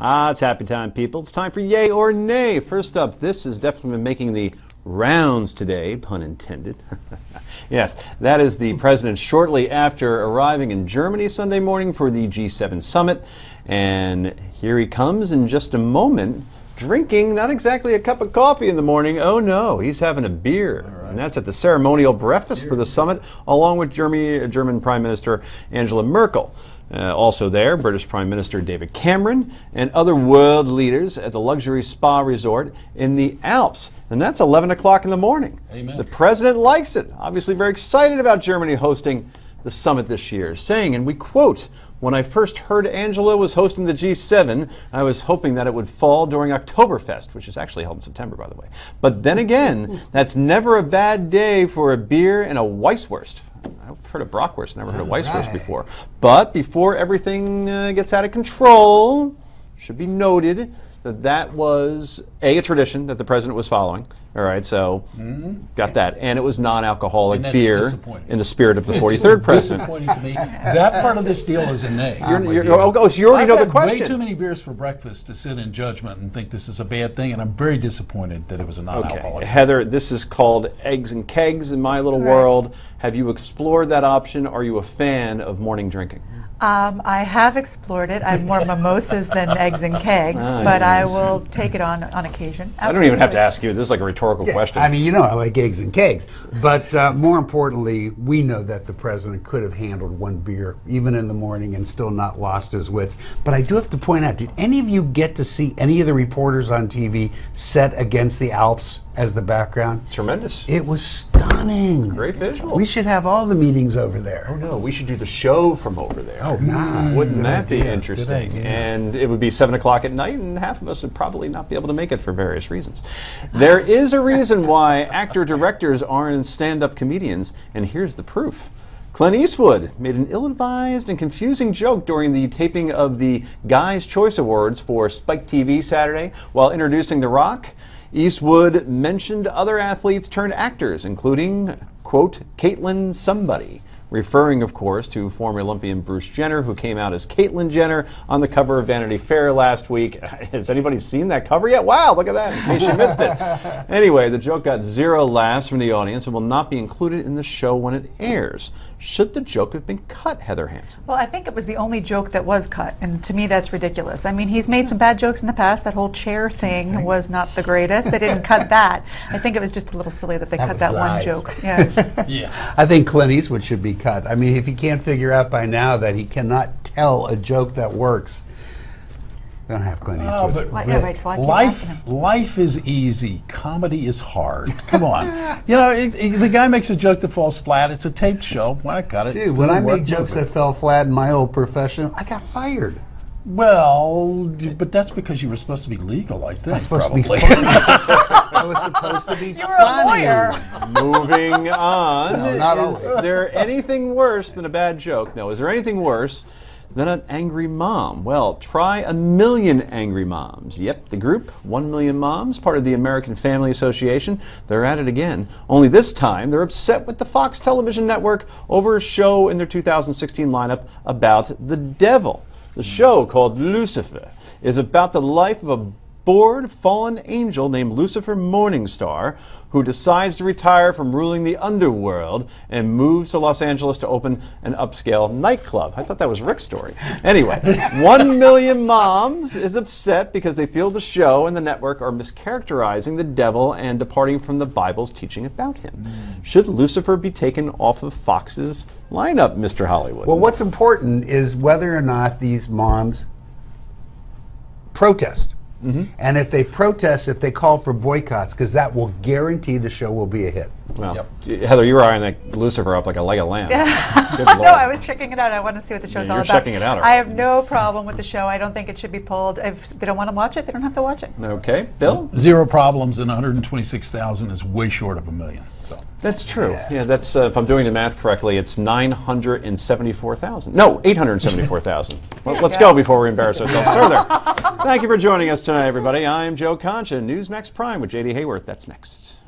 It's happy time, people. It's time for Yay or Nay. First up, this has definitely been making the rounds today, pun intended. Yes, that is the president shortly after arriving in Germany Sunday morning for the G7 summit. And here he comes in just a moment, drinking not exactly a cup of coffee in the morning. Oh no, he's having a beer. Right. And that's at the ceremonial breakfast for the summit, along with German Prime Minister Angela Merkel. Also there, British Prime Minister David Cameron and other world leaders at the luxury spa resort in the Alps. And that's 11 o'clock in the morning. Amen. The president likes it. Obviously very excited about Germany hosting the summit this year, saying, and we quote, "When I first heard Angela was hosting the G7, I was hoping that it would fall during Oktoberfest," which is actually held in September, by the way. "But then again, that's never a bad day for a beer and a Weisswurst." I've heard of Brockwurst, never heard of Weisswurst before. But before everything gets out of control, should be noted that that was a tradition that the president was following. All right, so got that. And it was non-alcoholic beer in the spirit of the 43rd president. Disappointing to me. That part of this deal is a nay. So you already know the question. I've had way too many beers for breakfast to sit in judgment and think this is a bad thing, and I'm very disappointed that it was a non-alcoholic. Okay. Heather, this is called eggs and kegs in my little world. Have you explored that option? Are you a fan of morning drinking? I have explored it. I'm more mimosas than eggs and kegs, but I will take it on occasion. Absolutely. I don't even have to ask you. This is like a rhetorical question. I mean, you know I like eggs and kegs. But more importantly, we know that the president could have handled one beer, even in the morning, and still not lost his wits. But I do have to point out, did any of you get to see any of the reporters on TV set against the Alps as the background? Tremendous. It was stunning. Great visual. We should have all the meetings over there. Oh no, we should do the show from over there. Oh, nah. Wouldn't that be interesting? And it would be 7 o'clock at night, and half of us would probably not be able to make it for various reasons. There is a reason why actor-directors aren't stand-up comedians, and here's the proof. Clint Eastwood made an ill-advised and confusing joke during the taping of the Guys' Choice Awards for Spike TV Saturday while introducing The Rock. Eastwood mentioned other athletes turned actors, including, quote, Caitlyn somebody, referring, of course, to former Olympian Bruce Jenner, who came out as Caitlyn Jenner on the cover of Vanity Fair last week. Has anybody seen that cover yet? Wow, look at that, in case you missed it. Anyway, the joke got 0 laughs from the audience and will not be included in the show when it airs. Should the joke have been cut, Heather Hansen? Well, I think it was the only joke that was cut, and to me that's ridiculous. I mean, he's made some bad jokes in the past. That whole chair thing was not the greatest. They didn't cut that. I think it was just a little silly that they cut that one joke. Yeah. Yeah. I think Clint Eastwood should be cut. I mean, if he can't figure out by now that he cannot tell a joke that works, they don't have Clint Eastwood. But life is easy. Comedy is hard. Come on. You know, the guy makes a joke that falls flat. It's a taped show. Why not cut it? Dude, when I make jokes that fell flat in my old profession, I got fired. Well, but that's because you were supposed to be legal, I think. I was supposed to be funny. I was supposed to be funny. You were a lawyer. Moving on. No, not always. Is there anything worse than a bad joke? No. Is there anything worse than an angry mom? Well, try 1 million angry moms. Yep, the group, 1 Million Moms, part of the American Family Association. They're at it again. Only this time, they're upset with the Fox television network over a show in their 2016 lineup about the devil. The show, called Lucifer, is about the life of a bored, fallen angel named Lucifer Morningstar, who decides to retire from ruling the underworld and moves to Los Angeles to open an upscale nightclub. I thought that was Rick's story. Anyway, 1 Million Moms is upset because they feel the show and the network are mischaracterizing the devil and departing from the Bible's teaching about him. Should Lucifer be taken off of Fox's lineup, Mr. Hollywood? Well, what's important is whether or not these moms protest. And if they protest, if they call for boycotts, because that will guarantee the show will be a hit. Well, Heather, you were eyeing that Lucifer up like a leg of lamb. No, I was checking it out. I want to see what the show's all about. You're checking it out. I have no problem with the show. I don't think it should be pulled. If they don't want to watch it, they don't have to watch it. Okay. Bill? 0 problems, and 126,000 is way short of 1 million. So. That's true. Yeah, that's if I'm doing the math correctly, it's 974,000. No, 874,000. Well, let's go before we embarrass ourselves further. Thank you for joining us tonight, everybody. I'm Joe Concha, Newsmax Prime with J.D. Hayworth. That's next.